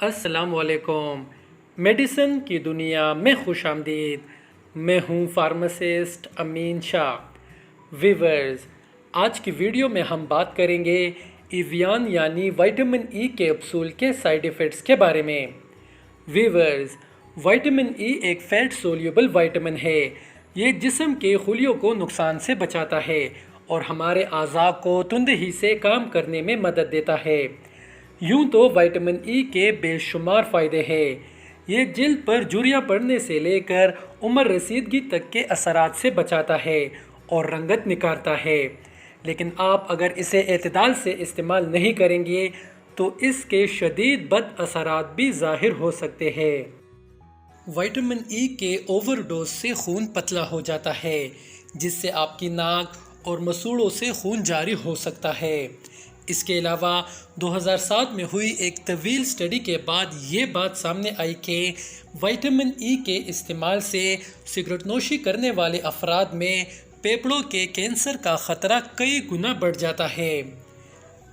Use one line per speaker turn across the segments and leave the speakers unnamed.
السلام علیکم۔ میڈیسن کی دنیا میں خوش آمدید۔ میں ہوں فارماسسٹ امین شاہ۔ ویورز، آج کی ویڈیو میں ہم بات کریں گے ایویان یعنی وائٹامن ای کیپسول کے سائیڈ ایفیکٹس کے بارے میں۔ ویورز، وائٹامن ای ایک فیٹ سولیبل وائٹامن ہے۔ یہ جسم کے خلیوں کو نقصان سے بچاتا ہے اور ہمارے اعضاء کو تندہی سے کام کرنے میں مدد دیتا ہے۔ یوں تو وائٹامن ای کے بے شمار فائدے ہیں۔ یہ جلد پر جھریاں پڑنے سے لے کر عمر رسیدگی تک کے اثرات سے بچاتا ہے اور رنگت نکھارتا ہے، لیکن آپ اگر اسے اعتدال سے استعمال نہیں کریں گے تو اس کے شدید بد اثرات بھی ظاہر ہو سکتے ہیں۔ وائٹامن ای کے اوور ڈوز سے خون پتلا ہو جاتا ہے، جس سے آپ کی ناک اور مسوڑوں سے خون جاری ہو سکتا ہے۔ اس کے علاوہ 2007 میں ہوئی ایک طویل اسٹڈی کے بعد یہ بات سامنے آئی کہ وائٹامن ای کے استعمال سے سگریٹ نوشی کرنے والے افراد میں پھیپھڑوں کے کینسر کا خطرہ کئی گنا بڑھ جاتا ہے۔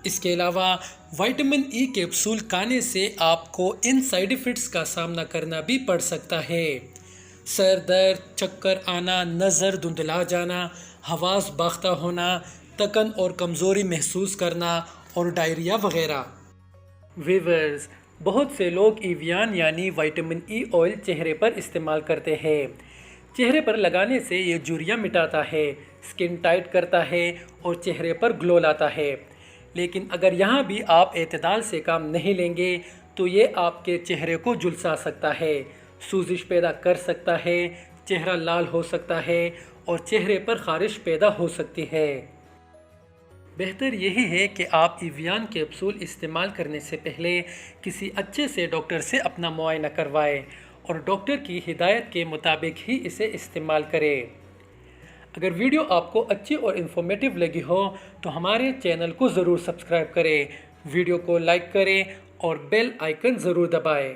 اس کے علاوہ وائٹامن ای کیپسول کھانے سے آپ کو ان سائیڈ ایفیکٹس کا سامنا کرنا بھی پڑ سکتا ہے: سر درد، چکر آنا، نظر دھندلا جانا، حواس باختہ ہونا، تھکن اور کمزوری محسوس کرنا اور ڈائریا وغیرہ۔ ویورز، بہت سے لوگ ایویان یعنی وائٹامن ای آئل چہرے پر استعمال کرتے ہیں۔ چہرے پر لگانے سے یہ جھریاں مٹاتا ہے، سکن ٹائٹ کرتا ہے اور چہرے پر گلو لاتا ہے، لیکن اگر یہاں بھی آپ اعتدال سے کام نہیں لیں گے تو یہ آپ کے چہرے کو جھلسا سکتا ہے، سوزش پیدا کر سکتا ہے، چہرہ لال ہو سکتا ہے اور چہرے پر خارش پیدا ہو سکتی ہے۔ بہتر یہی ہے کہ آپ ایویان کیپسول استعمال کرنے سے پہلے کسی اچھے سے ڈاکٹر سے اپنا معائنہ کروائیں اور ڈاکٹر کی ہدایت کے مطابق ہی اسے استعمال کریں۔ اگر ویڈیو آپ کو اچھی اور انفارمیٹیو لگی ہو تو ہمارے چینل کو ضرور سبسکرائب کریں، ویڈیو کو لائک کریں اور بیل آئیکن ضرور دبائیں۔